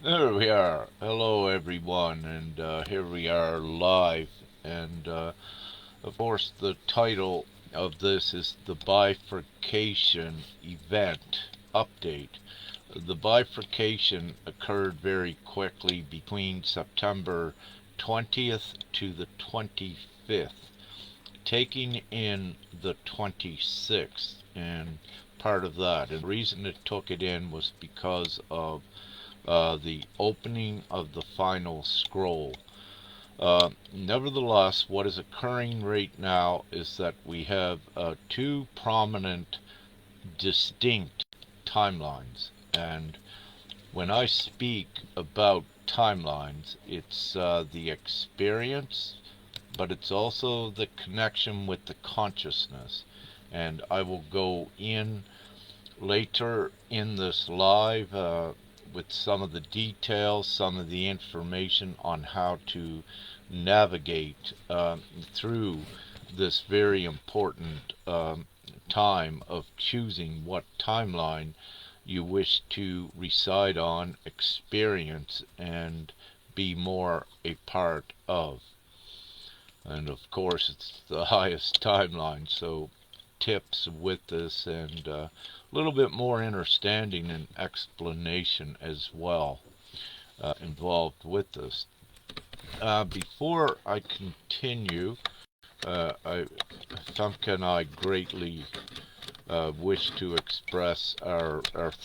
There we are. Hello, everyone, and here we are live. And of course, the title of this is the bifurcation event update. The bifurcation occurred very quickly between September 20th to the 25th, taking in the 26th. And part of that, and the reason it took it in was because of the opening of the final scroll. Nevertheless, what is occurring right now is that we have two prominent, distinct timelines. And when I speak about timelines, it's the experience, but it's also the connection with the consciousness. And I will go in later in this live with some of the details, some of the information on how to navigate through this very important time of choosing what timeline you wish to reside on, experience, and be more a part of. And of course, it's the highest timeline, so tips with this and a little bit more understanding and explanation as well involved with this. Before I continue, Famke and I greatly wish to express our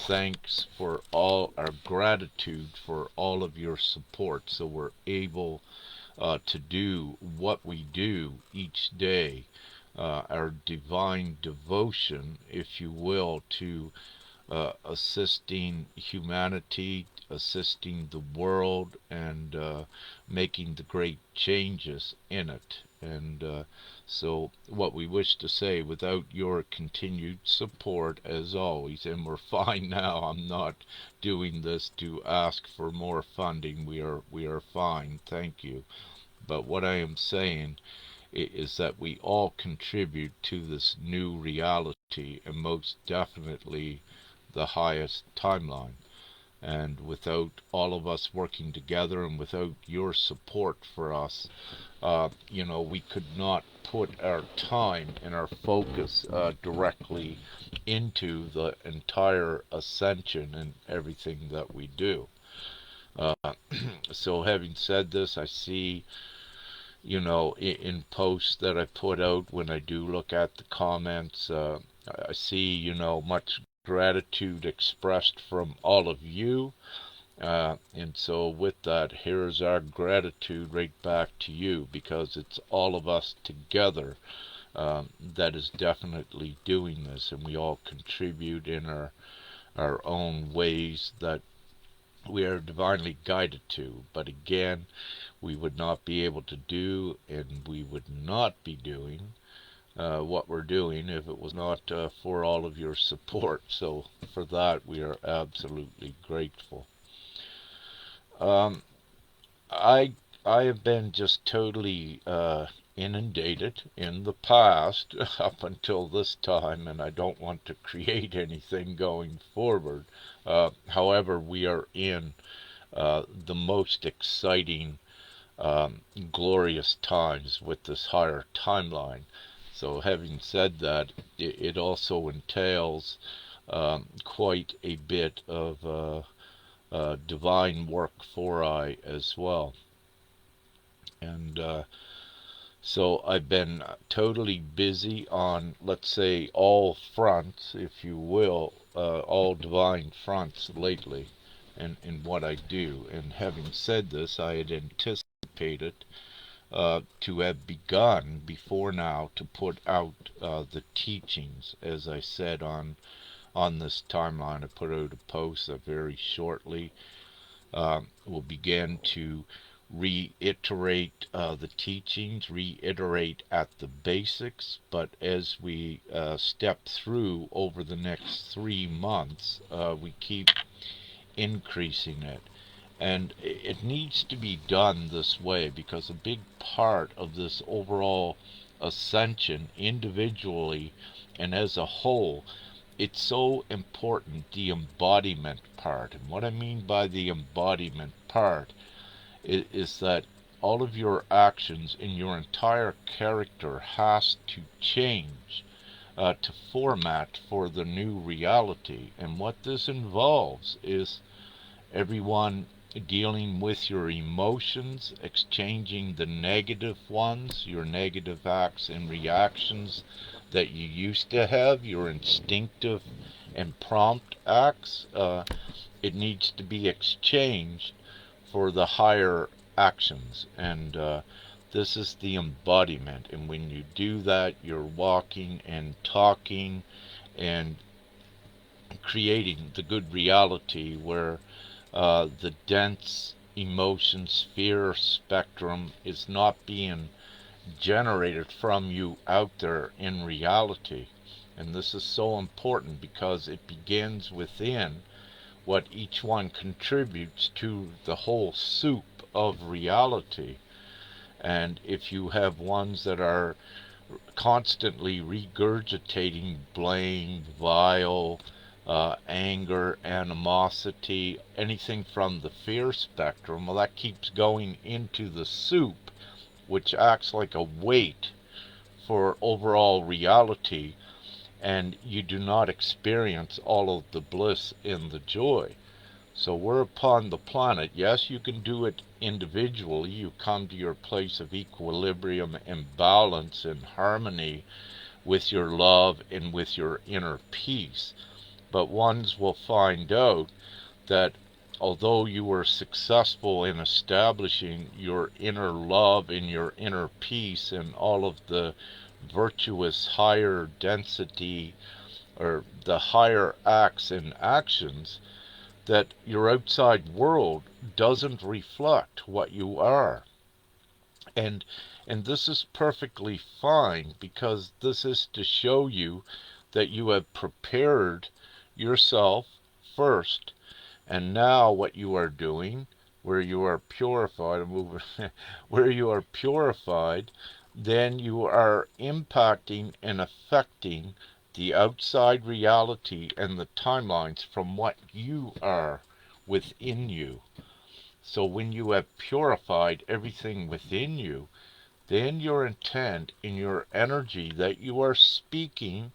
thanks for all our gratitude for all of your support, so we're able to do what we do each day, our divine devotion, if you will, to assisting humanity, assisting the world, and making the great changes in it. And so, what we wish to say, without your continued support, as always, and we're fine now. I'm not doing this to ask for more funding. We are fine. Thank you. But what I am saying is that we all contribute to this new reality, and most definitely the highest timeline. And without all of us working together and without your support for us, we could not put our time and our focus directly into the entire ascension and everything that we do. Uh, so, having said this, I see, in posts that I put out, when I do look at the comments, I see, much gratitude expressed from all of you. And so, with that, here's our gratitude right back to you, because it's all of us together that is definitely doing this, and we all contribute in our own ways that we are divinely guided to. But again, we would not be able to do, and we would not be doing what we're doing if it was not for all of your support. So for that, we are absolutely grateful. Um, I I have been just totally inundated in the past up until this time, and I don't want to create anything going forward. However, we are in the most exciting, glorious times with this higher timeline. So, having said that, it also entails quite a bit of divine work for I as well. And so I've been totally busy on, let's say, all fronts, if you will, all divine fronts lately in what I do. And having said this, I had anticipated to have begun before now to put out the teachings, as I said on this timeline. I put out a post that very shortly will begin to reiterate the teachings, reiterate at the basics, but as we step through over the next 3 months, we keep increasing it. And it needs to be done this way, because a big part of this overall ascension, individually and as a whole, it's so important, the embodiment part. And what I mean by the embodiment part is that all of your actions in your entire character has to change to format for the new reality. And what this involves is everyone dealing with your emotions, exchanging the negative ones, your negative acts and reactions that you used to have, your instinctive and prompt acts. It needs to be exchanged for the higher actions. And this is the embodiment. And when you do that, you're walking and talking and creating the good reality where the dense emotion sphere spectrum is not being generated from you out there in reality. And this is so important because it begins within what each one contributes to the whole soup of reality. And if you have ones that are constantly regurgitating blame, vile, anger, animosity, anything from the fear spectrum, well, that keeps going into the soup, which acts like a weight for overall reality, and you do not experience all of the bliss and the joy. So we're upon the planet. Yes, you can do it individually. You come to your place of equilibrium and balance and harmony with your love and with your inner peace. But ones will find out that although you were successful in establishing your inner love and your inner peace and all of the virtuous higher density or the higher acts and actions, that your outside world doesn't reflect what you are. And and this is perfectly fine, because this is to show you that you have prepared yourself first. And now what you are doing, where you are purified, where you are purified, then you are impacting and affecting the outside reality and the timelines from what you are within you. So when you have purified everything within you, then your intent in your energy that you are speaking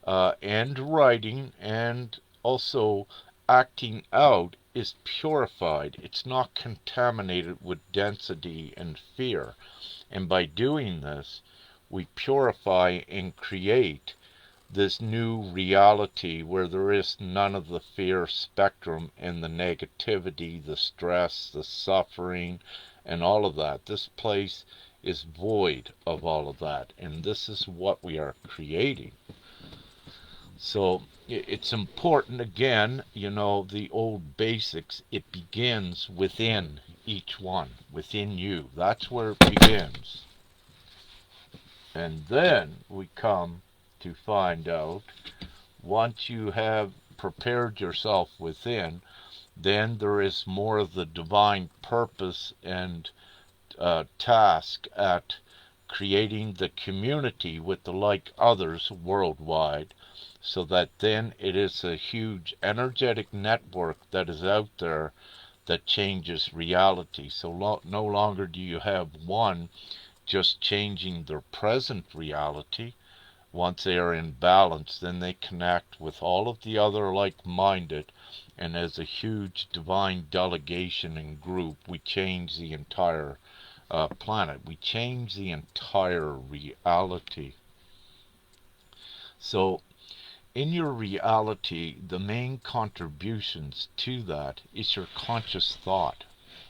and writing and also acting out is purified. It's not contaminated with density and fear. And by doing this, we purify and create this new reality where there is none of the fear spectrum and the negativity, the stress, the suffering, and all of that. This place is void of all of that. And this is what we are creating. So it's important, again, the old basics. It begins within each one, within you. That's where it begins. And then we come to find out, once you have prepared yourself within, then there is more of the divine purpose and task at creating the community with the like others worldwide, so that then it is a huge energetic network that is out there that changes reality. So no longer do you have one just changing their present reality. Once they are in balance, then they connect with all of the other like-minded, and as a huge divine delegation and group, we change the entire planet. We change the entire reality. So in your reality, the main contributions to that is your conscious thought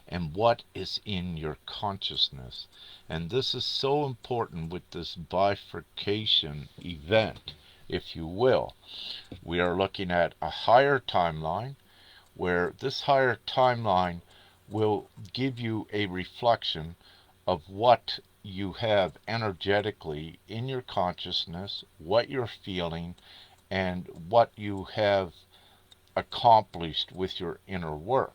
and what is in your consciousness. And this is so important with this bifurcation event, if you will. We are looking at a higher timeline, where this higher timeline will give you a reflection of what you have energetically in your consciousness, what you're feeling, and what you have accomplished with your inner work.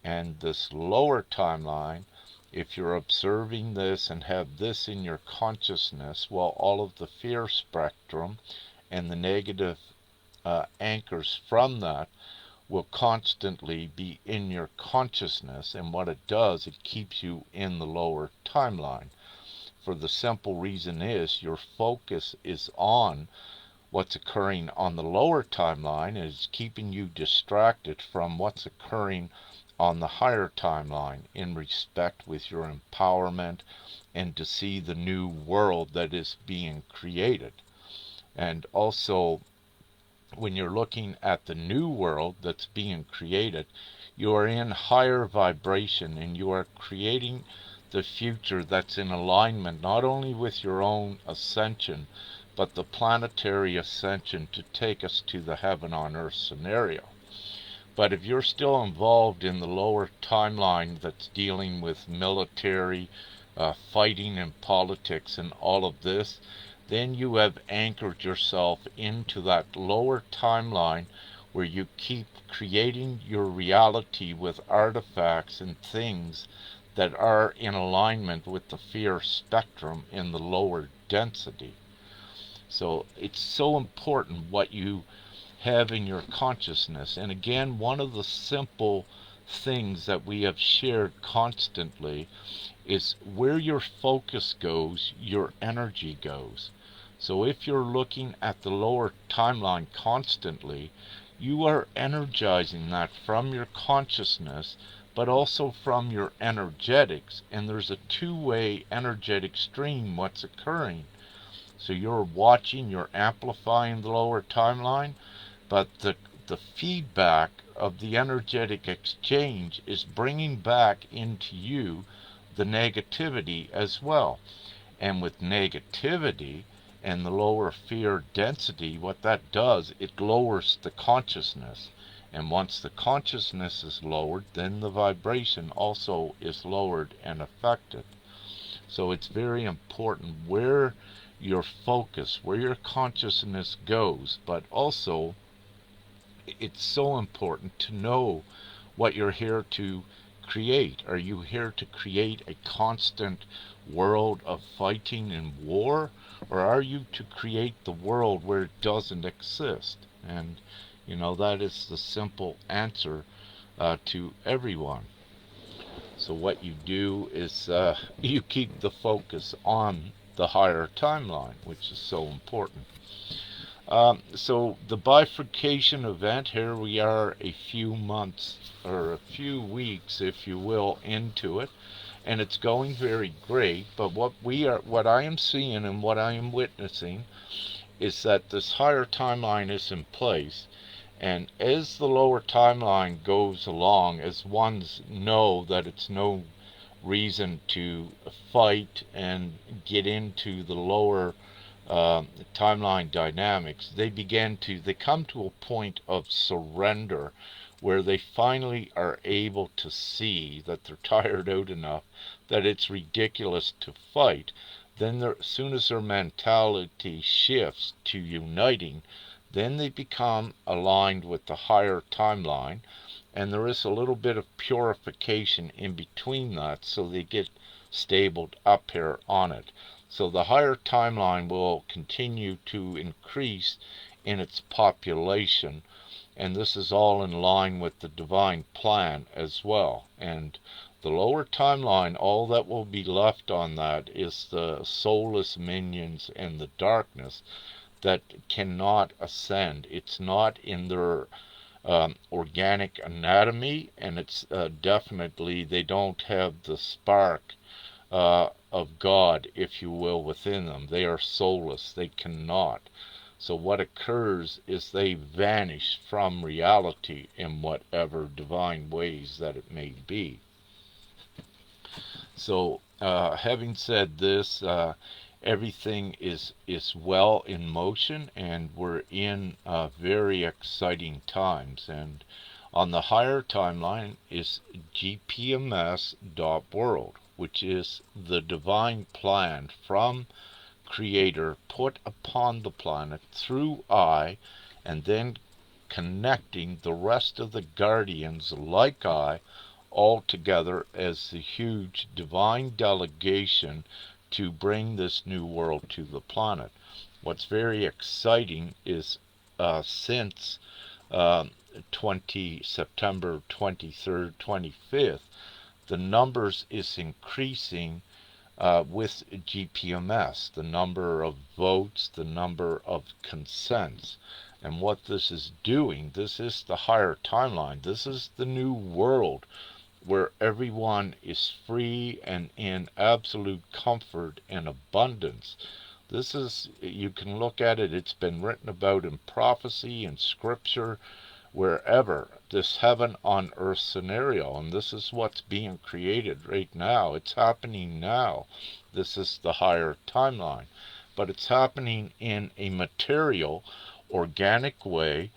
And this lower timeline, if you're observing this and have this in your consciousness, well, all of the fear spectrum and the negative anchors from that will constantly be in your consciousness, and what it does, it keeps you in the lower timeline. For the simple reason is your focus is on what's occurring on the lower timeline, and it's keeping you distracted from what's occurring on the higher timeline in respect with your empowerment and to see the new world that is being created. And also, when you're looking at the new world that's being created, you are in higher vibration and you are creating the future that's in alignment not only with your own ascension, but the planetary ascension to take us to the heaven on earth scenario. But if you're still involved in the lower timeline that's dealing with military, fighting and politics and all of this, then you have anchored yourself into that lower timeline where you keep creating your reality with artifacts and things that are in alignment with the fear spectrum in the lower density. So it's so important what you have in your consciousness. And again, one of the simple things that we have shared constantly is where your focus goes, your energy goes. So if you're looking at the lower timeline constantly, you are energizing that from your consciousness, but also from your energetics. And there's a two-way energetic stream what's occurring. So you're watching, you're amplifying the lower timeline, but the feedback of the energetic exchange is bringing back into you the negativity as well. And with negativity and the lower fear density, what that does, it lowers the consciousness. And once the consciousness is lowered, then the vibration also is lowered and affected. So it's very important where your focus, where your consciousness goes, but also it's so important to know what you're here to create. Are you here to create a constant world of fighting and war, or are you to create the world where it doesn't exist? And that is the simple answer to everyone. So what you do is you keep the focus on the higher timeline, which is so important. So the bifurcation event, here we are a few months or a few weeks, if you will, into it, and it's going very great. But what I am seeing and what I am witnessing is that this higher timeline is in place. And as the lower timeline goes along, as ones know that it's no reason to fight and get into the lower timeline dynamics, they come to a point of surrender where they finally are able to see that they're tired out enough that it's ridiculous to fight. Then as soon as their mentality shifts to uniting, then they become aligned with the higher timeline, and there is a little bit of purification in between that, so they get stabled up here on it. So the higher timeline will continue to increase in its population, and this is all in line with the divine plan as well. And the lower timeline, all that will be left on that is the soulless minions and the darkness that cannot ascend. It's not in their organic anatomy, and it's definitely, they don't have the spark of God, if you will, within them. They are soulless. They cannot. So what occurs is they vanish from reality in whatever divine ways that it may be. So having said this, everything is well in motion, and we're in very exciting times. And on the higher timeline is gpms.world, which is the divine plan from Creator put upon the planet through I, and then connecting the rest of the guardians like I all together as the huge divine delegation to bring this new world to the planet. What's very exciting is since uh, September 23rd, 25th, the numbers is increasing with GPMS, the number of votes, the number of consents. And what this is doing, this is the higher timeline. This is the new world where everyone is free and in absolute comfort and abundance. This is, you can look at it, it's been written about in prophecy and scripture, wherever, this heaven on earth scenario. And this is what's being created right now. It's happening now. This is the higher timeline. But it's happening in a material, organic way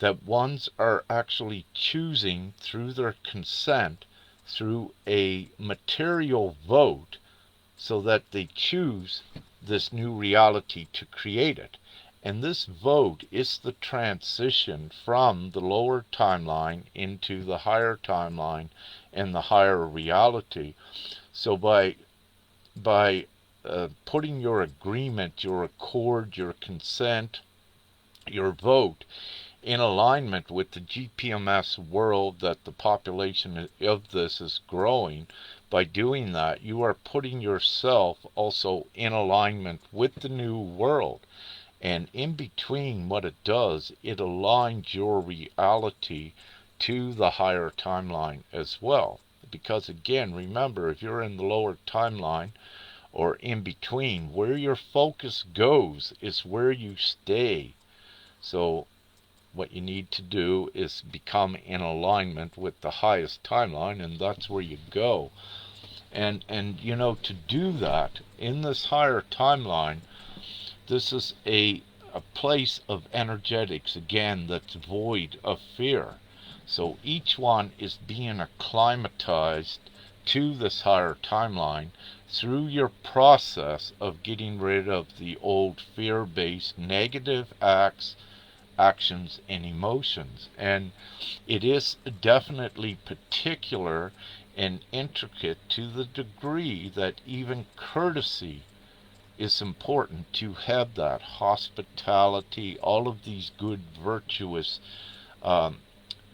that ones are actually choosing through their consent, through a material vote, so that they choose this new reality to create it. And this vote is the transition from the lower timeline into the higher timeline and the higher reality. So by putting your agreement, your accord, your consent, your vote in alignment with the GPMS world that the population of this is growing, by doing that, you are putting yourself also in alignment with the new world. And in between, what it does, it aligns your reality to the higher timeline as well. Because again, remember, if you're in the lower timeline or in between, where your focus goes is where you stay. So what you need to do is become in alignment with the highest timeline, and that's where you go. And you know, to do that in this higher timeline, this is a place of energetics, again, that's void of fear. So each one is being acclimatized to this higher timeline through your process of getting rid of the old fear-based negative actions and emotions. And it is definitely particular and intricate to the degree that even courtesy is important, to have that hospitality, all of these good virtuous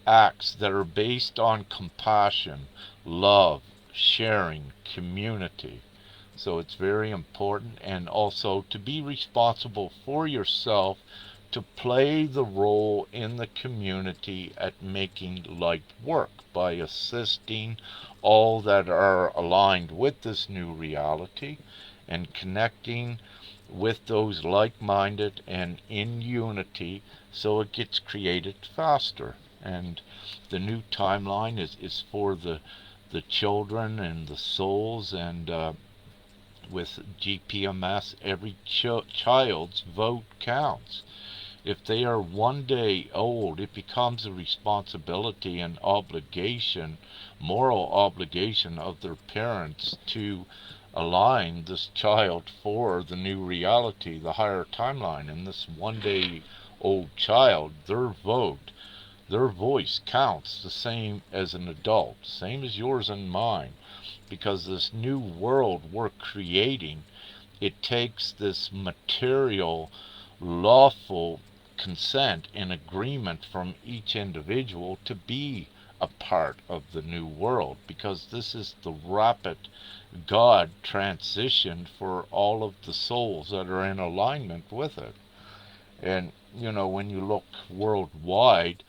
acts that are based on compassion, love, sharing, community. So it's very important, and also to be responsible for yourself, to play the role in the community at making light work by assisting all that are aligned with this new reality and connecting with those like-minded and in unity, so it gets created faster. And the new timeline is for the children and the souls, and with GPMS, every child's vote counts. If they are one day old, it becomes a responsibility and obligation, moral obligation of their parents to align this child for the new reality, the higher timeline. And this one day old child, their vote, their voice counts the same as an adult, same as yours and mine, because this new world we're creating, it takes this material, lawful consent and agreement from each individual to be a part of the new world, because this is the rapid God transition for all of the souls that are in alignment with it. And you know, when you look worldwide,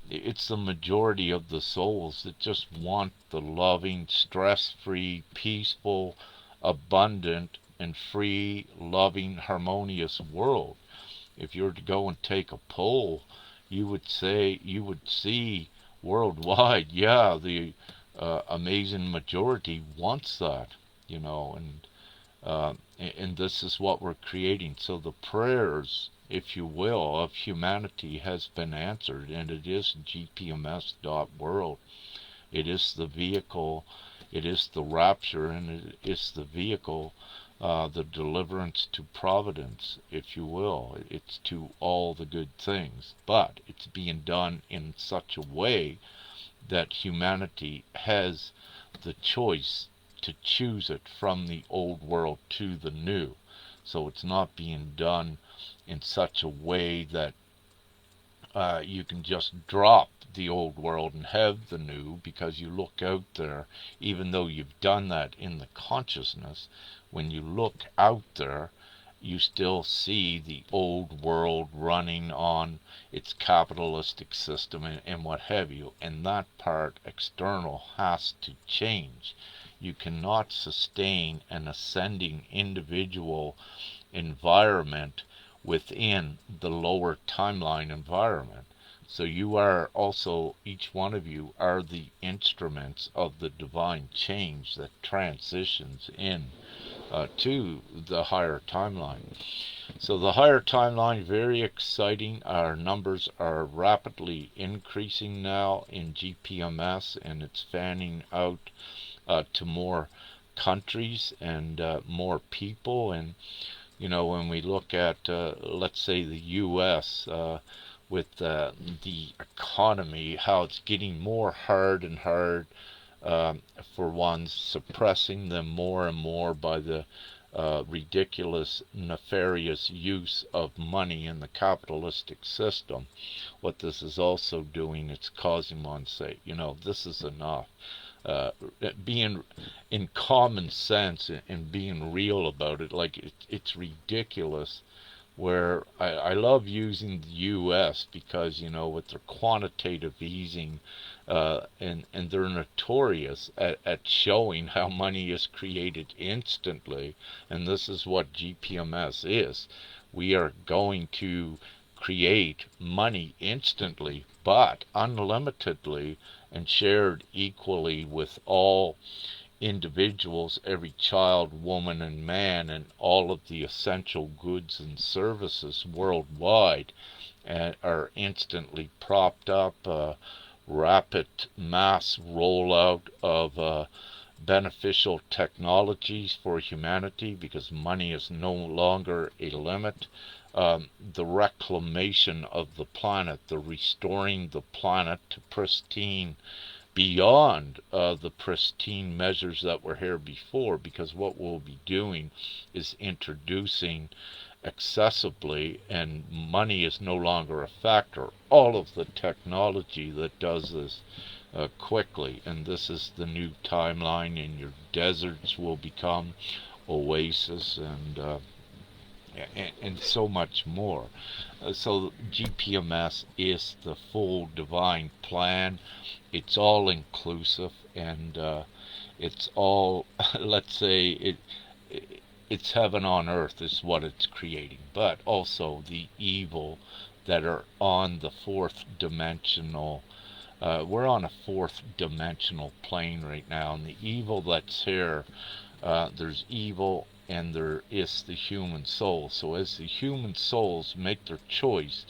it's the majority of the souls that just want the loving, stress-free, peaceful, abundant, and free, loving, harmonious world. If you were to go and take a poll, you would see worldwide, yeah, the amazing majority wants that, you know, and this is what we're creating. So the prayers, if you will, of humanity has been answered, and it is GPMS.world. It is the vehicle, it is the rapture, and it is the vehicle, the deliverance to providence, if you will. It's to all the good things, but it's being done in such a way that humanity has the choice to choose it from the old world to the new. So it's not being done in such a way that You can just drop the old world and have the new, because you look out there, even though you've done that in the consciousness, when you look out there, you still see the old world running on its capitalistic system and what have you, and that part external has to change. You cannot sustain an ascending individual environment within the lower timeline environment. So you are also, each one of you are the instruments of the divine change that transitions in to the higher timeline. So the higher timeline, very exciting. Our numbers are rapidly increasing now in GPMS, and it's fanning out to more countries and more people. And when we look at, let's say, the U.S., with the economy, how it's getting more hard and hard, um, for ones, suppressing them more and more by the ridiculous, nefarious use of money in the capitalistic system. What this is also doing, it's causing one to say, this is enough. Uh, Being in common sense and being real about it, like it's ridiculous. Where I love using the U.S. because with their quantitative easing, and they're notorious at showing how money is created instantly, and this is what GPMS is. We are going to create money instantly, but unlimitedly, and shared equally with all individuals, every child, woman, and man, and all of the essential goods and services worldwide, are instantly propped up. Rapid mass rollout of beneficial technologies for humanity, because money is no longer a limit. The reclamation of the planet, the restoring the planet to pristine, beyond the pristine measures that were here before, because what we'll be doing is introducing accessibly, and money is no longer a factor, all of the technology that does this quickly. And this is the new timeline, and your deserts will become oasis, and so much more. So GPMS is the full divine plan. It's all inclusive, and it's all let's say it's heaven on earth is what it's creating, but also the evil that are on the fourth dimensional. We're on a fourth dimensional plane right now, and the evil that's here, there's evil and there is the human soul. So as the human souls make their choice,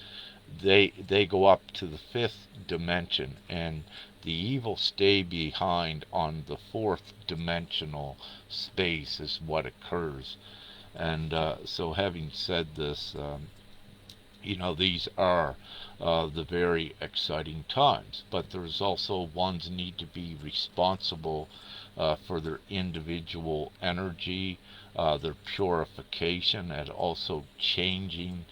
they go up to the fifth dimension, and the evil stay behind on the fourth dimensional space is what occurs. And so having said this, these are the very exciting times, but there's also ones need to be responsible for their individual energy, their purification, and also exchanging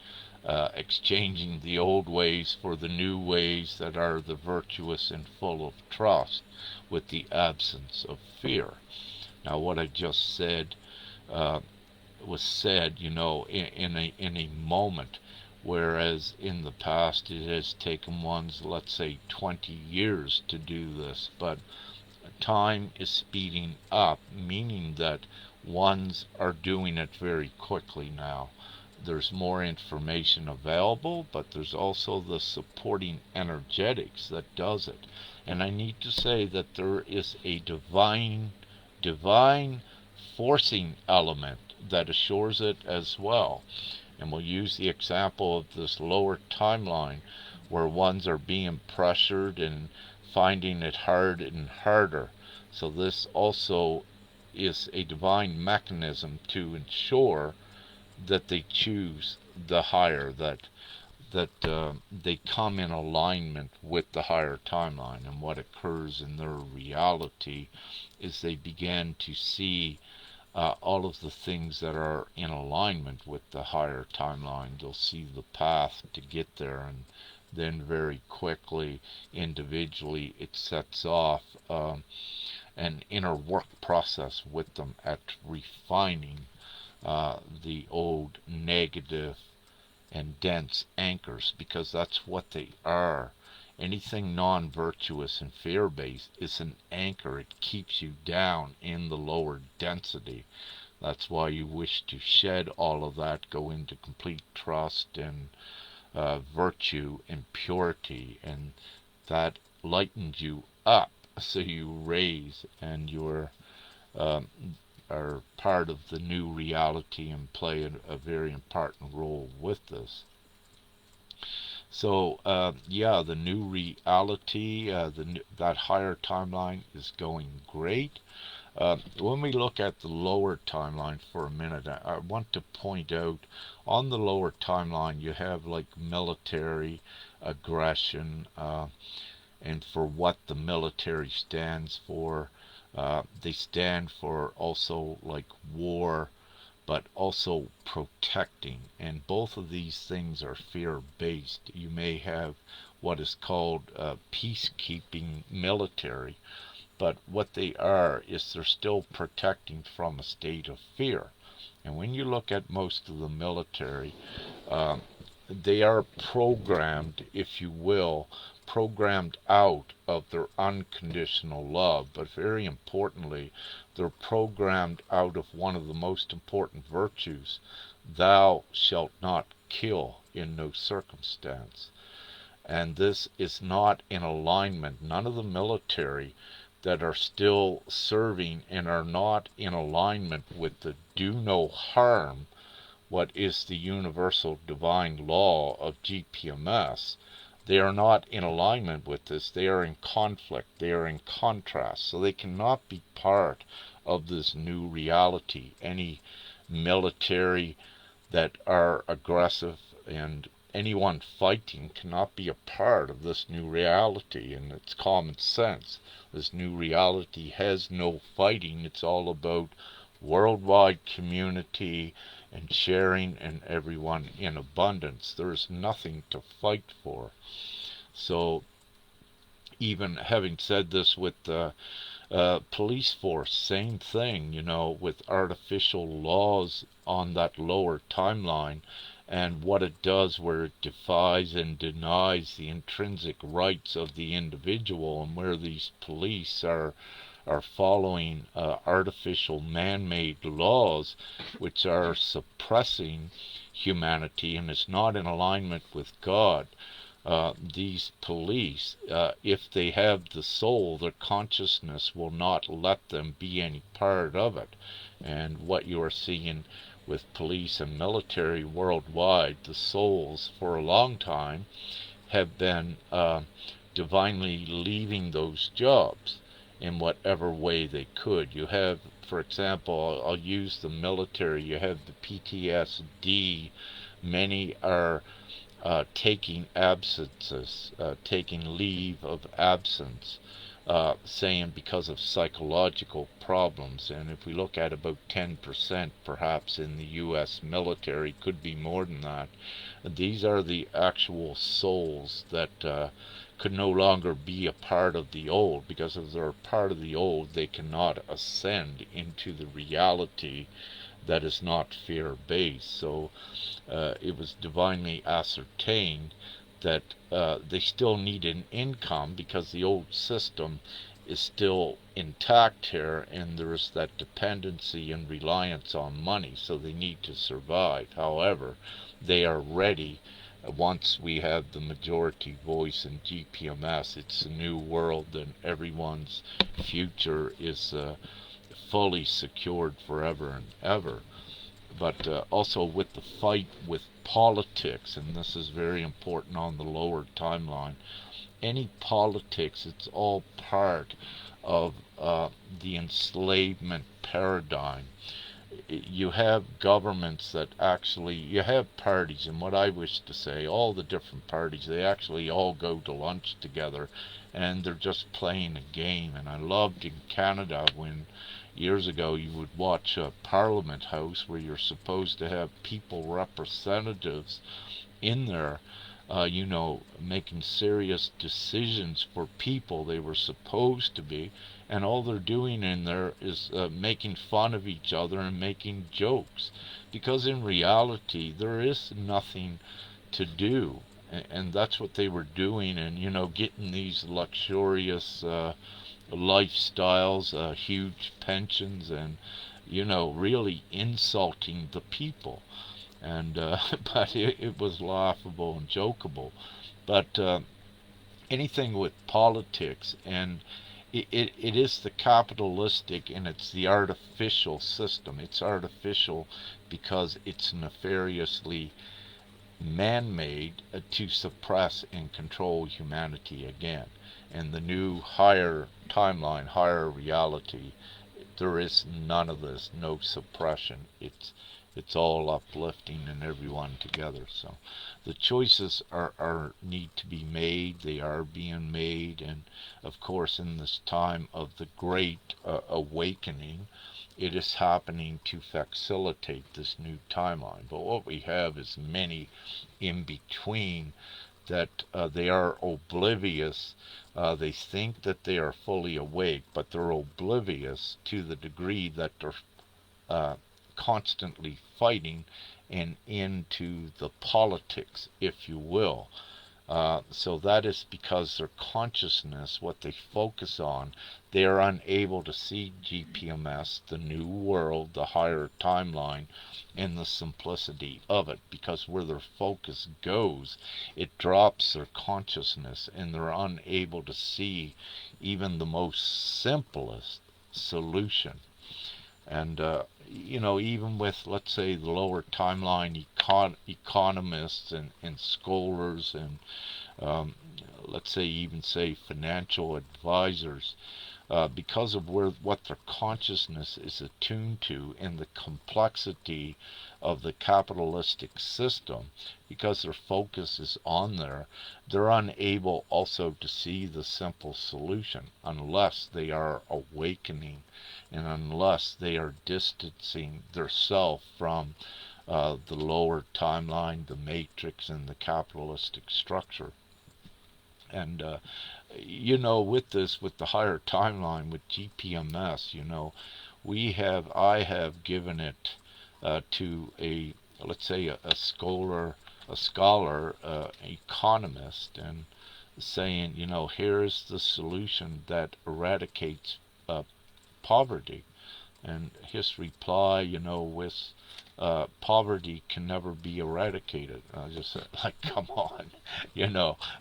the old ways for the new ways that are the virtuous and full of trust, with the absence of fear. Now, what I just said uh, was said, in a moment, whereas in the past it has taken ones, let's say, 20 years to do this. But time is speeding up, meaning that ones are doing it very quickly now. There's more information available, but there's also the supporting energetics that does it. And I need to say that there is a divine forcing element that assures it as well. And we'll use the example of this lower timeline, where ones are being pressured and finding it hard and harder. So this also is a divine mechanism to ensure that they choose the higher, that they come in alignment with the higher timeline. And what occurs in their reality is they begin to see all of the things that are in alignment with the higher timeline. They'll see the path to get there, and then very quickly, individually, it sets off an inner work process with them at refining the old negative and dense anchors, because that's what they are. Anything non-virtuous and fear-based is an anchor. It keeps you down in the lower density. That's why you wish to shed all of that, go into complete trust and virtue and purity, and that lightens you up, so you raise, and you're um, are part of the new reality and play a very important role with this. So yeah, the new reality, that higher timeline is going great. When we look at the lower timeline for a minute, I want to point out on the lower timeline you have like military aggression, and for what the military stands for. They stand for also like war, but also protecting. And both of these things are fear-based. You may have what is called peacekeeping military, but what they are is they're still protecting from a state of fear. And when you look at most of the military, um, they are programmed, if you will, programmed out of their unconditional love, but very importantly, they're programmed out of one of the most important virtues: thou shalt not kill in no circumstance. And this is not in alignment. None of the military that are still serving and are not in alignment with the do no harm, what is the universal divine law of GPMS, they are not in alignment with this. They are in conflict. They are in contrast. So they cannot be part of this new reality. Any military that are aggressive and anyone fighting cannot be a part of this new reality, and it's common sense. This new reality has no fighting. It's all about worldwide community and sharing, and everyone in abundance. There is nothing to fight for. So even having said this, with the police force, same thing, with artificial laws on that lower timeline, and what it does, where it defies and denies the intrinsic rights of the individual, and where these police are following artificial man-made laws which are suppressing humanity, and is not in alignment with God. These police, if they have the soul, their consciousness will not let them be any part of it. And what you are seeing with police and military worldwide, the souls for a long time have been divinely leaving those jobs in whatever way they could. You have, for example, I'll use the military, you have the PTSD. Many are taking absences, taking leave of absence, saying because of psychological problems. And if we look at about 10% perhaps in the U.S. military, could be more than that, these are the actual souls that could no longer be a part of the old, because if they're a part of the old, they cannot ascend into the reality that is not fear-based. So it was divinely ascertained that they still need an income, because the old system is still intact here, and there's that dependency and reliance on money, so they need to survive. However, they are ready. Once we have the majority voice in GPMS, it's a new world, and everyone's future is fully secured forever and ever. But also with the fight with politics, and this is very important on the lower timeline, any politics, it's all part of the enslavement paradigm. You have governments that actually, you have parties, and what I wish to say, all the different parties, they actually all go to lunch together, and they're just playing a game. And I loved in Canada when years ago you would watch a Parliament House where you're supposed to have people representatives in there, making serious decisions for people they were supposed to be, and all they're doing in there is making fun of each other and making jokes, because in reality there is nothing to do. And that's what they were doing, and getting these luxurious lifestyles, huge pensions, and really insulting the people. And but it was laughable and jokeable. But anything with politics, and it is the capitalistic, and it's the artificial system. It's artificial because it's nefariously man-made to suppress and control humanity again. And the new higher timeline, higher reality, there is none of this, no suppression. It's all uplifting and everyone together. So the choices are need to be made. They are being made, and of course, in this time of the great awakening, it is happening to facilitate this new timeline. But what we have is many in between that they are oblivious. They think that they are fully awake, but they're oblivious to the degree that they're constantly fighting and into the politics, if you will. So that is because their consciousness, what they focus on, they are unable to see GPMS, the new world, the higher timeline, and the simplicity of it. Because where their focus goes, it drops their consciousness, and they're unable to see even the most simplest solution. And even with, let's say, the lower timeline economists and scholars, and let's say even say financial advisors, because of what their consciousness is attuned to, and the complexity of the capitalistic system, because their focus is on there, they're unable also to see the simple solution unless they are awakening, and unless they are distancing their self from the lower timeline, the matrix, and the capitalistic structure. And with this, with the higher timeline, with GPMS, I have given it to a, let's say, a scholar, economist, and saying, here's the solution that eradicates poverty. And his reply, with poverty can never be eradicated. I just said, like, come on,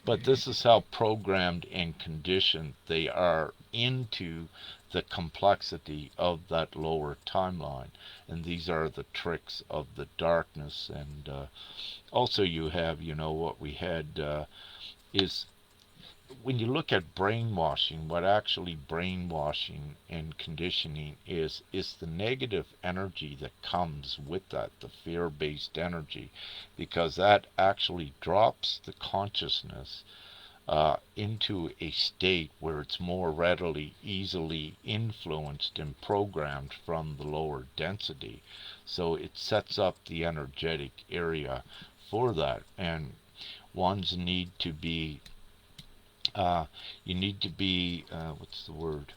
But this is how programmed and conditioned they are into the complexity of that lower timeline. And these are the tricks of the darkness. And also you have, what we had is, when you look at brainwashing, what actually brainwashing and conditioning is the negative energy that comes with that, the fear-based energy, because that actually drops the consciousness into a state where it's more readily, easily influenced and programmed from the lower density. So it sets up the energetic area for that. And ones need to be you need to be, what's the word?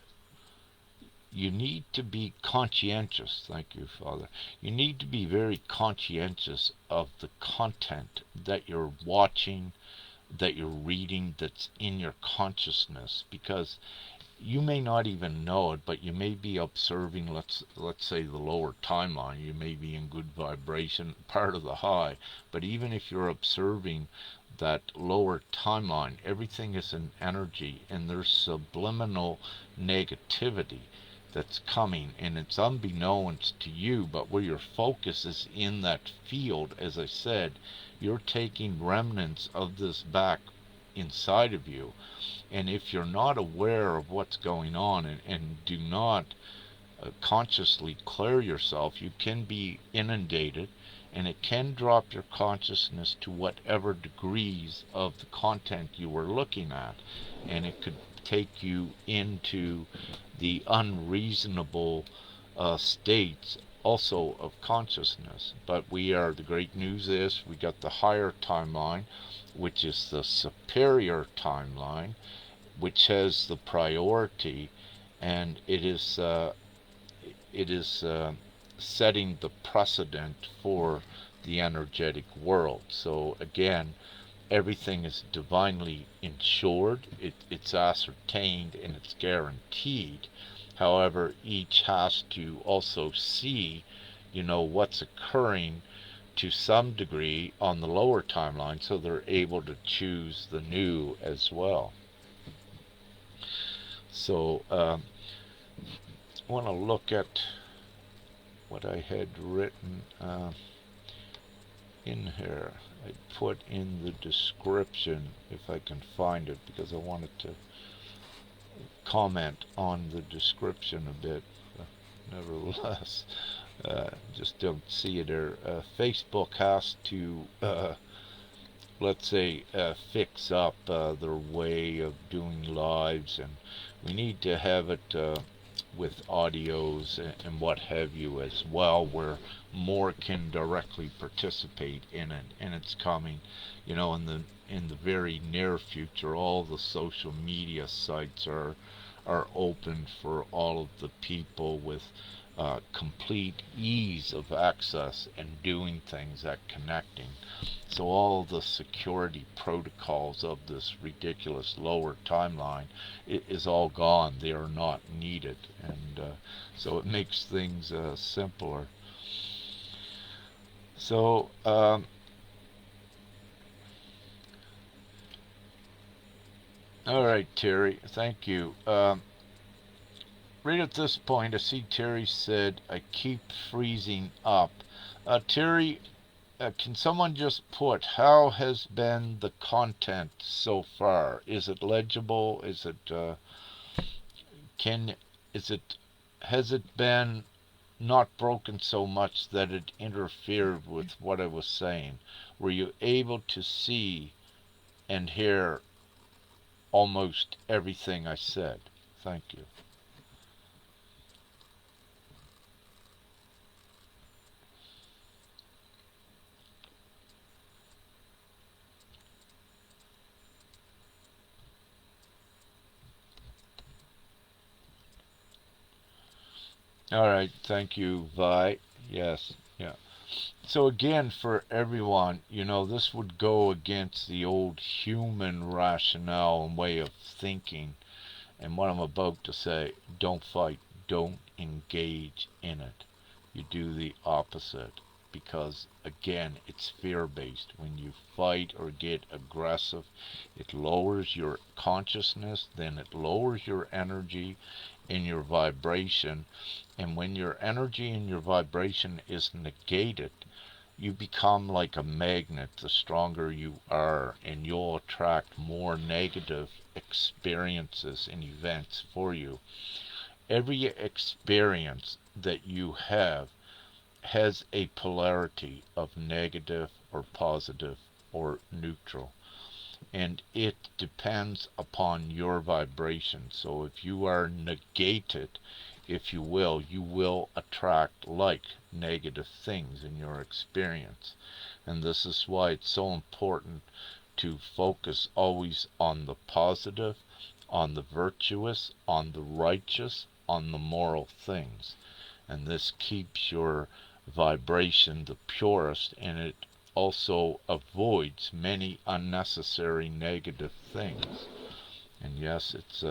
You need to be conscientious. Thank you, Father. You need to be very conscientious of the content that you're watching, that you're reading, that's in your consciousness, because you may not even know it, but you may be observing, let's say, the lower timeline. You may be in good vibration, part of the high, but even if you're observing that lower timeline, everything is an energy, and there's subliminal negativity that's coming, and it's unbeknownst to you, but where your focus is in that field, as I said, you're taking remnants of this back inside of you. And if you're not aware of what's going on, and do not consciously clear yourself, you can be inundated, and it can drop your consciousness to whatever degrees of the content you were looking at, and it could take you into the unreasonable states also of consciousness. But we are, the great news is we got the higher timeline, which is the superior timeline, which has the priority, and it is setting the precedent for the energetic world. So again, everything is divinely insured, it's ascertained, and it's guaranteed. However, each has to also see, what's occurring to some degree on the lower timeline, so they're able to choose the new as well. So I want to look at what I had written in here. I put in the description, if I can find it, because I wanted to comment on the description a bit. Nevertheless, just don't see it there. Facebook has to, let's say, fix up their way of doing lives, and we need to have it with audios and what have you as well, where more can directly participate in it. And it's coming, in the very near future. All the social media sites are open for all of the people with complete ease of access and doing things at connecting. So all the security protocols of this ridiculous lower timeline is all gone. They are not needed, and so it makes things simpler. So all right, Terry, thank you. Right at this point, I see Terry said, I keep freezing up. Terry, can someone just put, how has been the content so far? Is it legible? Can, is it, has it been not broken so much that it interfered with what I was saying? Were you able to see and hear almost everything I said? Thank you. All right, thank you, Vi. Yes, yeah. So again, for everyone, this would go against the old human rationale and way of thinking. And what I'm about to say, don't fight, don't engage in it. You do the opposite. Because again, it's fear-based. When you fight or get aggressive, it lowers your consciousness, then it lowers your energy and your vibration. And when your energy and your vibration is negated, you become like a magnet. The stronger you are, and you'll attract more negative experiences and events for you. Every experience that you have has a polarity of negative or positive or neutral, and it depends upon your vibration. So if you are negated, if you will attract like negative things in your experience. And this is why it's so important to focus always on the positive, on the virtuous, on the righteous, on the moral things. And this keeps your vibration the purest, and it also avoids many unnecessary negative things. And yes, it's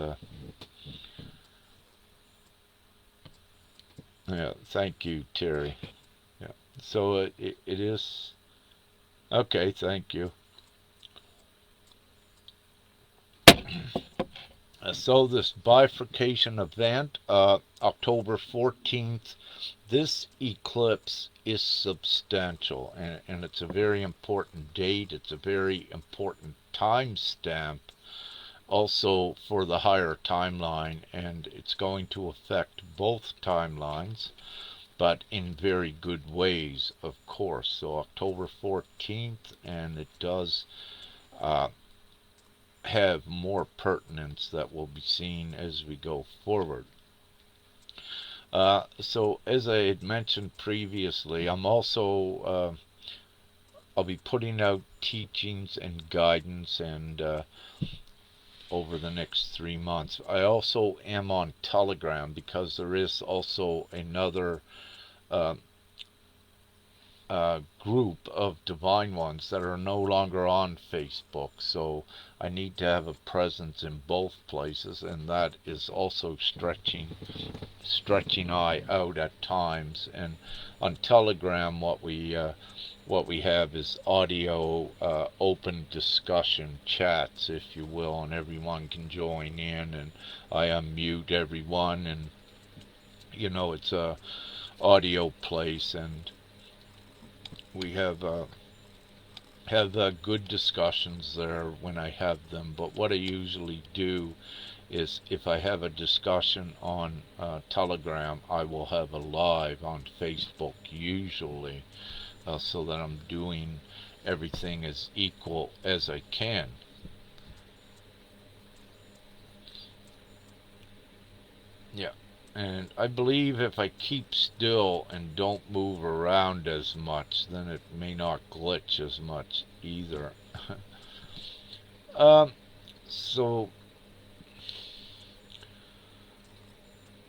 yeah, thank you, Terry. Yeah. So it is okay, thank you. So this bifurcation event, October 14th, this eclipse is substantial, and it's a very important date. It's a very important time stamp also for the higher timeline, and it's going to affect both timelines, but in very good ways, of course. So October 14th, and it does have more pertinence that will be seen as we go forward. So as I had mentioned previously, I'm also I'll be putting out teachings and guidance and over the next 3 months. I also am on Telegram because there is also another uh, group of divine ones that are no longer on Facebook. So I need to have a presence in both places, and that is also stretching I out at times. And on Telegram, what we have is audio, open discussion chats, if you will, and everyone can join in. And I unmute everyone, and it's a audio place, and we have good discussions there when I have them. But what I usually do is, if I have a discussion on Telegram, I will have a live on Facebook usually, so that I'm doing everything as equal as I can. Yeah. And I believe if I keep still and don't move around as much, then it may not glitch as much either. um, so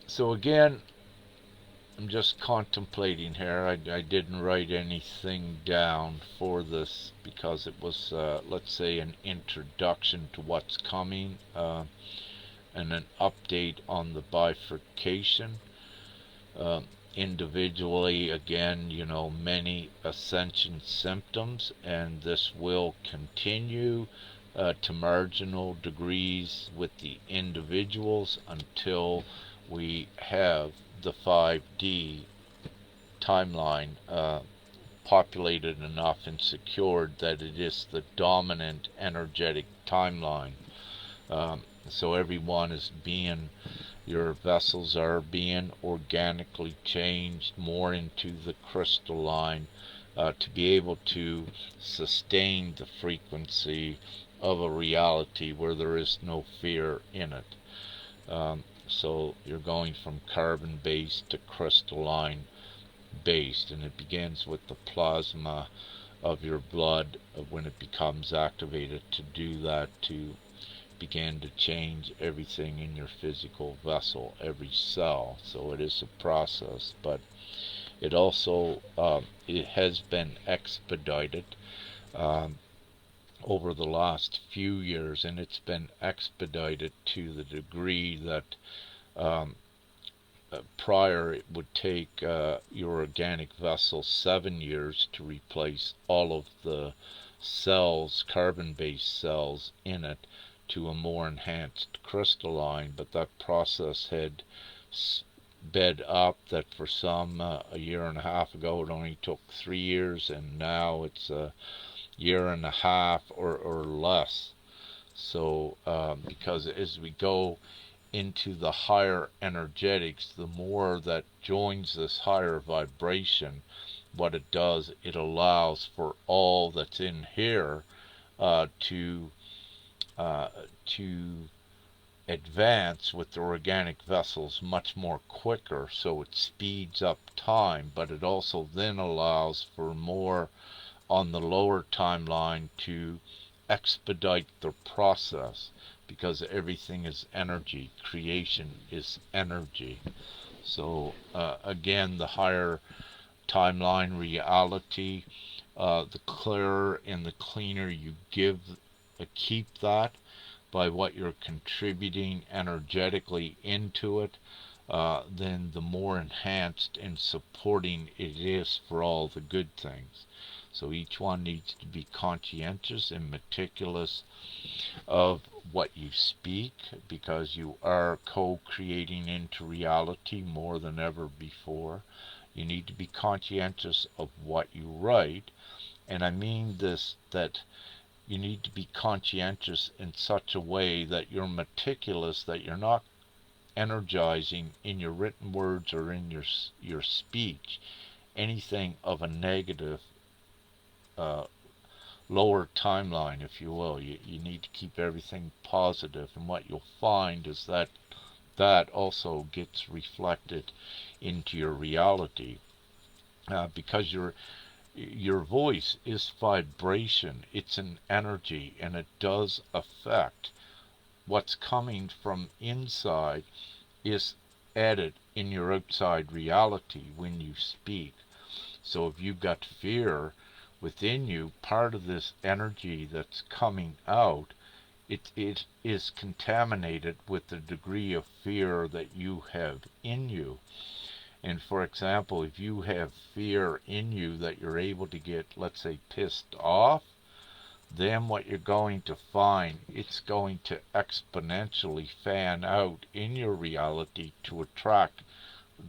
so again, I'm just contemplating here. I didn't write anything down for this because it was, let's say, an introduction to what's coming, and an update on the bifurcation. Uh, Individually, again, many ascension symptoms, and this will continue to marginal degrees with the individuals until we have the 5D timeline populated enough and secured that it is the dominant energetic timeline. So everyone is being, your vessels are being organically changed more into the crystalline, to be able to sustain the frequency of a reality where there is no fear in it. So you're going from carbon based to crystalline based, and it begins with the plasma of your blood when it becomes activated to do that, to begin to change everything in your physical vessel, every cell. So it is a process, but it also it has been expedited um, over the last few years, and it's been expedited to the degree that um, prior it would take your organic vessel 7 years to replace all of the cells, carbon-based cells in it, to a more enhanced crystalline. But that process had sped up, that for some, a year and a half ago, it only took 3 years, and now it's a year and a half or less. So because as we go into the higher energetics, the more that joins this higher vibration, what it does, it allows for all that's in here uh, to uh, to advance with the organic vessels much more quicker. So it speeds up time, but it also then allows for more on the lower timeline to expedite the process, because everything is energy. Creation is energy. So again, the higher timeline reality, the clearer and the cleaner you keep that by what you're contributing energetically into it, then the more enhanced and supporting it is for all the good things. So each one needs to be conscientious and meticulous of what you speak, because you are co-creating into reality more than ever before. You need to be conscientious of what you write, and I mean this, that you need to be conscientious in such a way that you're meticulous, that you're not energizing in your written words or in your speech anything of a negative, uh, lower timeline, if you will. You need to keep everything positive, and what you'll find is that that also gets reflected into your reality, because your voice is vibration, it's an energy, and it does affect what's coming from inside, is added in your outside reality when you speak. So if you've got fear within you, part of this energy that's coming out, it is contaminated with the degree of fear that you have in you. And for example, if you have fear in you that you're able to get, let's say, pissed off, then what you're going to find, it's going to exponentially fan out in your reality to attract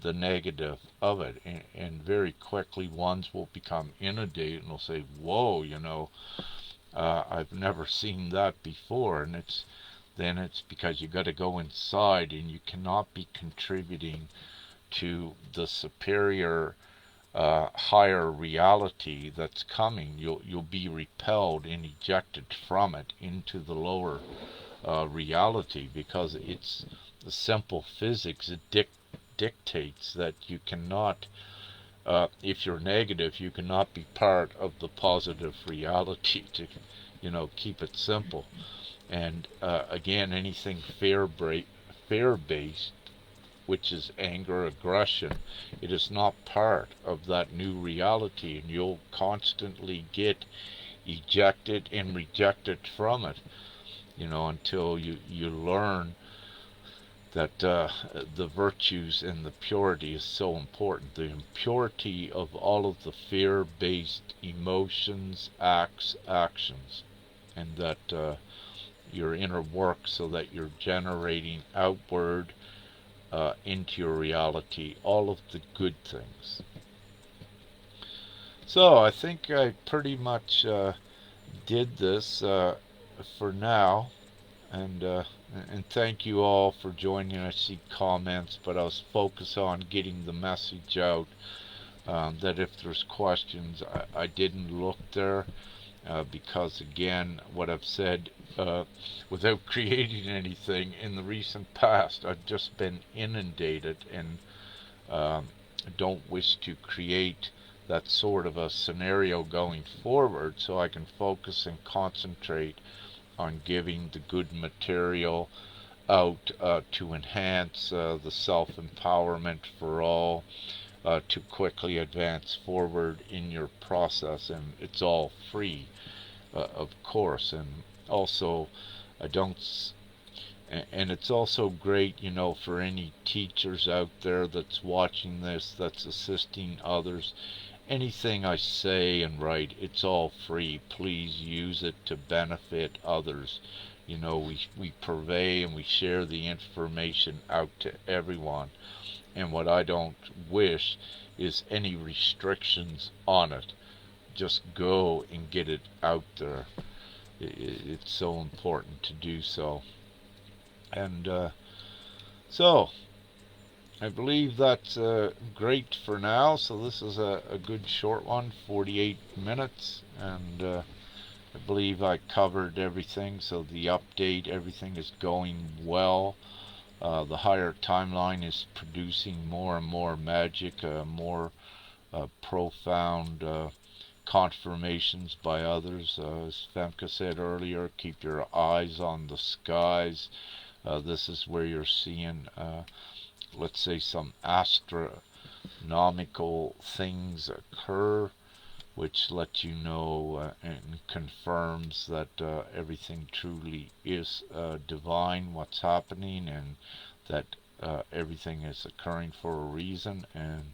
the negative of it. And very quickly ones will become inundated and will say, whoa, I've never seen that before. And it's because you got to go inside, and you cannot be contributing to the superior, higher reality that's coming. You'll be repelled and ejected from it into the lower reality, because it's the simple physics. It dictates that you cannot, if you're negative, you cannot be part of the positive reality, to keep it simple. And again, anything fear-based, which is anger, aggression, it is not part of that new reality, and you'll constantly get ejected and rejected from it, until you learn that the virtues and the purity is so important. The impurity of all of the fear-based emotions, actions, and that your inner work, so that you're generating outward, into your reality, all of the good things. So I think I pretty much did this for now, and thank you all for joining. I see comments, but I was focused on getting the message out, that if there's questions, I didn't look there, because again, what I've said, without creating anything in the recent past, I've just been inundated, and don't wish to create that sort of a scenario going forward, so I can focus and concentrate on giving the good material out, to enhance the self-empowerment for all, to quickly advance forward in your process. And it's all free, of course. And also, I don't and it's also great, for any teachers out there that's watching this, that's assisting others. Anything I say and write, it's all free. Please use it to benefit others. We purvey and we share the information out to everyone. And what I don't wish is any restrictions on it. Just go and get it out there. It's so important to do so. And so I believe that's great for now. So this is a good short one, 48 minutes, and I believe I covered everything. So the update, everything is going well. The higher timeline is producing more and more magic, more profound confirmations by others. As Femke said earlier, keep your eyes on the skies. This is where you're seeing, let's say, some astronomical things occur, which let you know, and confirms that everything truly is divine, what's happening, and that everything is occurring for a reason, and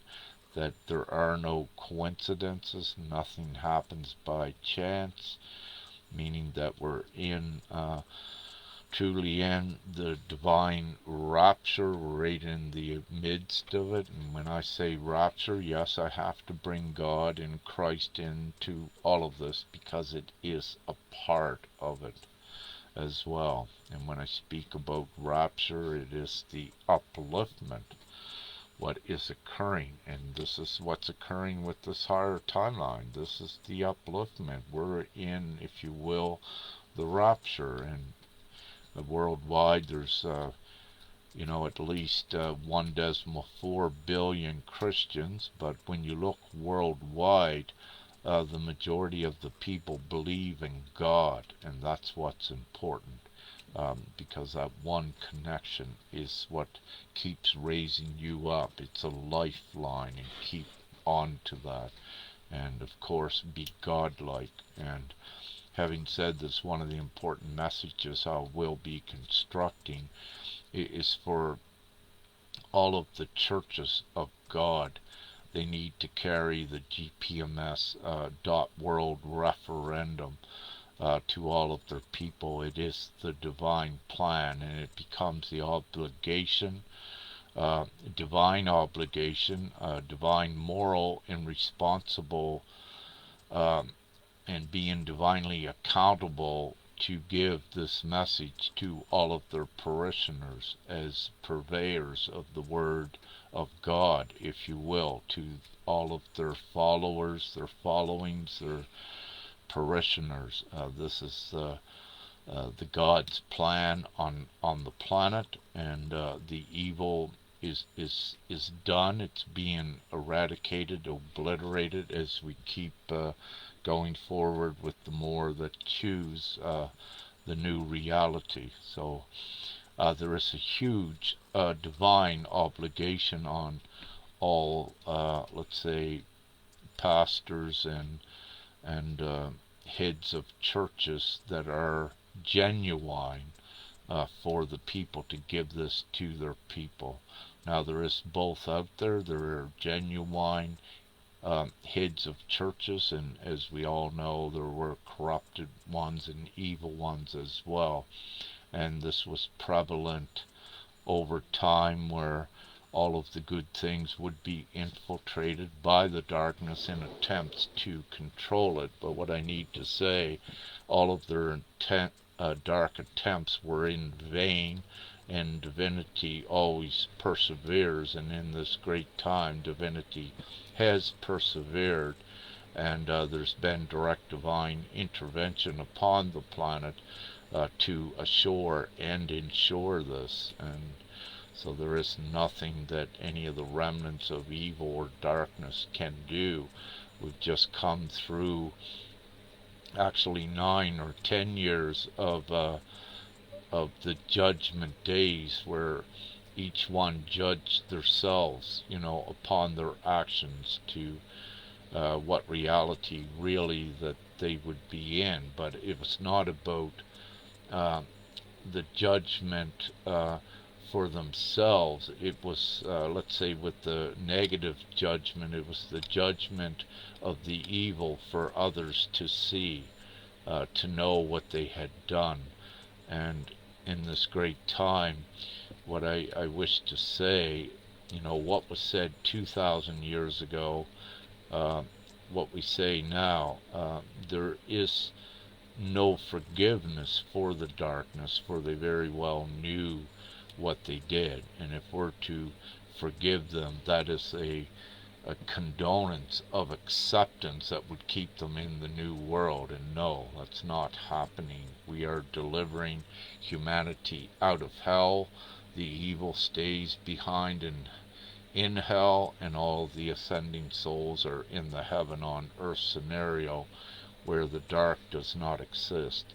that there are no coincidences. Nothing happens by chance, meaning that we're truly in the divine rapture. We're right in the midst of it. And when I say rapture, yes, I have to bring God and Christ into all of this, because it is a part of it as well. And when I speak about rapture, it is the upliftment, what is occurring. And this is what's occurring with this higher timeline. This is the upliftment. We're in, if you will, the rapture. And worldwide, there's at least 1.4 billion Christians, but when you look worldwide, the majority of the people believe in God, and that's what's important. Because that one connection is what keeps raising you up. It's a lifeline, and keep on to that. And of course, be godlike. And having said this, one of the important messages I will be constructing is for all of the churches of God. They need to carry the GPMS .world referendum to all of their people. It is the divine plan, and it becomes the obligation, divine obligation, divine moral and responsible, um, and being divinely accountable to give this message to all of their parishioners as purveyors of the Word of God, if you will, to all of their followers, their followings, their parishioners. This is the God's plan on the planet, and the evil is done. It's being eradicated, obliterated as we keep going forward with the more that choose the new reality. So there is a huge divine obligation on all, let's say, pastors and heads of churches that are genuine for the people, to give this to their people. Now there is both out there. There are genuine heads of churches, and as we all know, there were corrupted ones and evil ones as well. And this was prevalent over time, where all of the good things would be infiltrated by the darkness in attempts to control it. But what I need to say, all of their dark attempts were in vain, and divinity always perseveres, and in this great time divinity has persevered, and there's been direct divine intervention upon the planet to assure and ensure this. And so there is nothing that any of the remnants of evil or darkness can do. We've just come through actually 9 or 10 years of the judgment days, where each one judged themselves, upon their actions, to what reality really that they would be in. But it was not about the judgment for themselves. It was, let's say, with the negative judgment, it was the judgment of the evil for others to see, to know what they had done. And in this great time, what I wish to say, what was said 2,000 years ago, what we say now, there is no forgiveness for the darkness, for they very well knew what they did. And if we're to forgive them, that is a condonance of acceptance that would keep them in the new world. And no, that's not happening. We are delivering humanity out of hell. The evil stays behind in hell, and all the ascending souls are in the heaven on earth scenario, where the dark does not exist.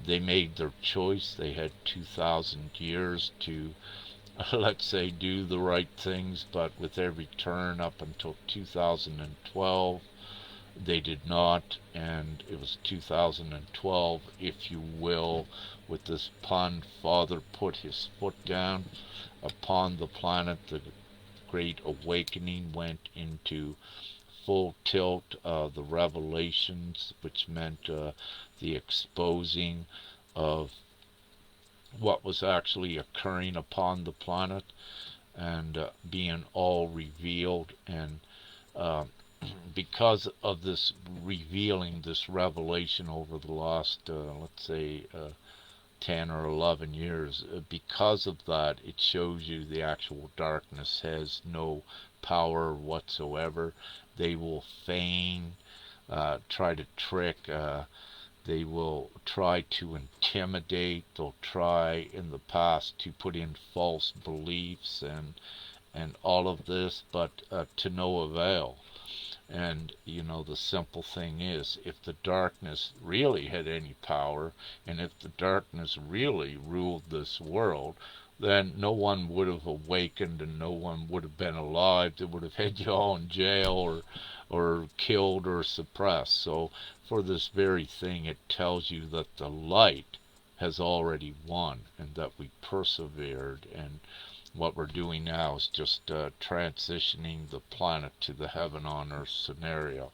They made their choice. They had 2,000 years to, let's say, do the right things, but with every turn up until 2012, they did not. And it was 2012, if you will, with this pun, Father put his foot down upon the planet. The Great Awakening went into full tilt, the revelations, which meant the exposing of what was actually occurring upon the planet, and being all revealed. And because of this revealing, this revelation over the last, let's say, 10 or 11 years, because of that, it shows you the actual darkness has no power whatsoever. They will feign, try to trick They will try to intimidate. They'll try in the past to put in false beliefs and all of this, but to no avail. And, the simple thing is, if the darkness really had any power, and if the darkness really ruled this world, then no one would have awakened and no one would have been alive. They would have had you all in jail or killed or suppressed. So for this very thing, it tells you that the light has already won and that we persevered, and what we're doing now is just transitioning the planet to the heaven on earth scenario.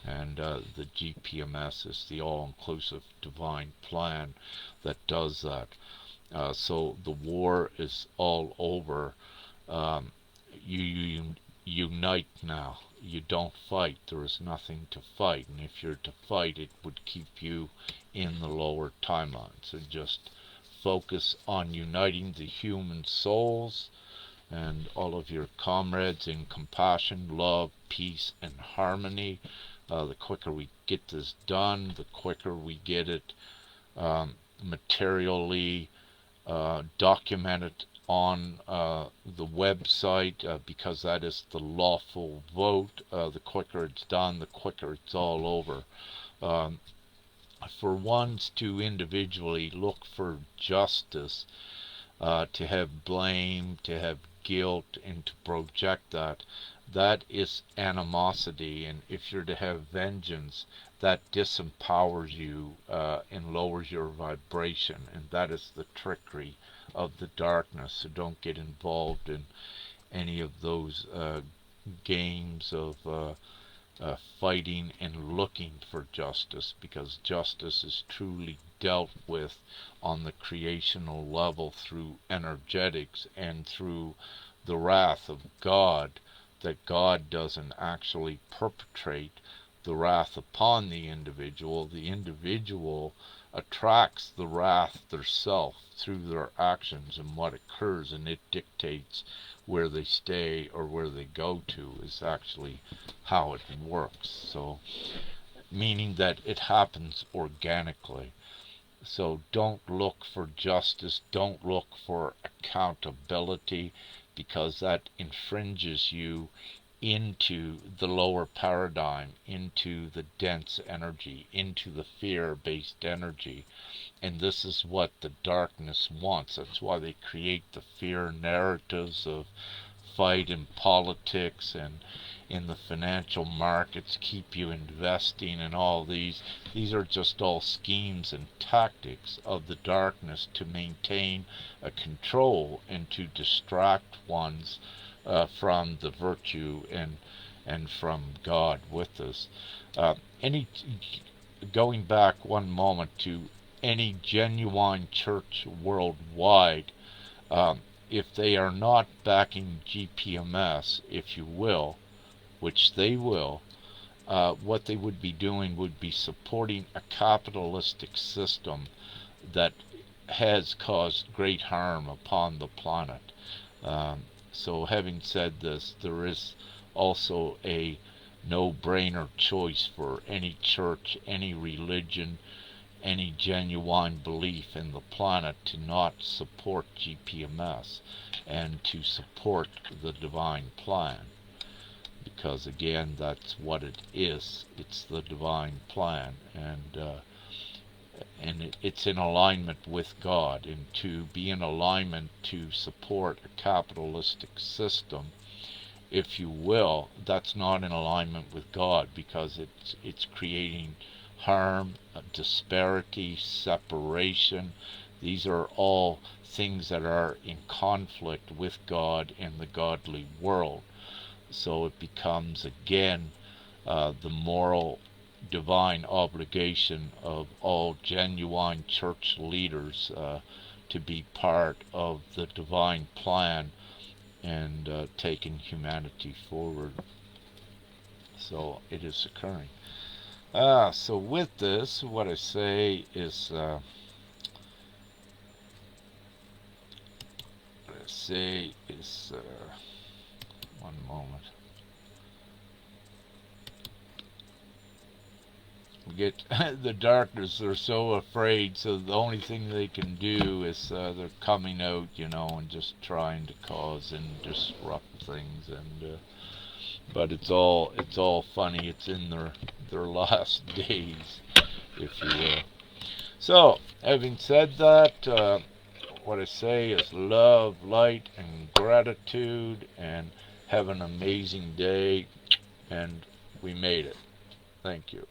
And the GPMS is the all-inclusive divine plan that does that. So the war is all over. Um, you unite now. You don't fight. There is nothing to fight. And if you're to fight, it would keep you in the lower timeline. So just focus on uniting the human souls and all of your comrades in compassion, love, peace, and harmony. The quicker we get this done, the quicker we get it materially documented on the website, because that is the lawful vote. The quicker it's done, the quicker it's all over. Um, for ones to individually look for justice, to have blame, to have guilt, and to project that, that is animosity. And if you're to have vengeance, that disempowers you and lowers your vibration. And that is the trickery of the darkness. So don't get involved in any of those games of fighting and looking for justice, because justice is truly dealt with on the creational level through energetics and through the wrath of God, that God doesn't actually perpetrate the wrath upon the individual. The individual attracts the wrath theirself through their actions and what occurs, and it dictates where they stay or where they go to, is actually how it works. So, meaning that it happens organically. So don't look for justice, don't look for accountability, because that infringes you into the lower paradigm, into the dense energy, into the fear-based energy. And this is what the darkness wants. That's why they create the fear narratives of fight in politics and in the financial markets, keep you investing in all these. These are just all schemes and tactics of the darkness to maintain a control and to distract ones from the virtue and from God with us. Any Going back one moment to any genuine church worldwide, if they are not backing GPMS, if you will, which they will, what they would be doing would be supporting a capitalistic system that has caused great harm upon the planet. So having said this, there is also a no-brainer choice for any church, any religion, any genuine belief in the planet to not support GPMS and to support the divine plan. Because again, that's what it is. It's the divine plan, and it's in alignment with God. And to be in alignment to support a capitalistic system, if you will, that's not in alignment with God, because it's creating harm, disparity, separation. These are all things that are in conflict with God and the godly world. So it becomes again the moral divine obligation of all genuine church leaders to be part of the divine plan and taking humanity forward. So it is occurring. So with this, what I say is, one moment. get the darkness. They're so afraid, so the only thing they can do is they're coming out, and just trying to cause and disrupt things. And but it's all funny. It's in their last days, if you will. So, having said that, what I say is love, light, and gratitude, and have an amazing day. And we made it. Thank you.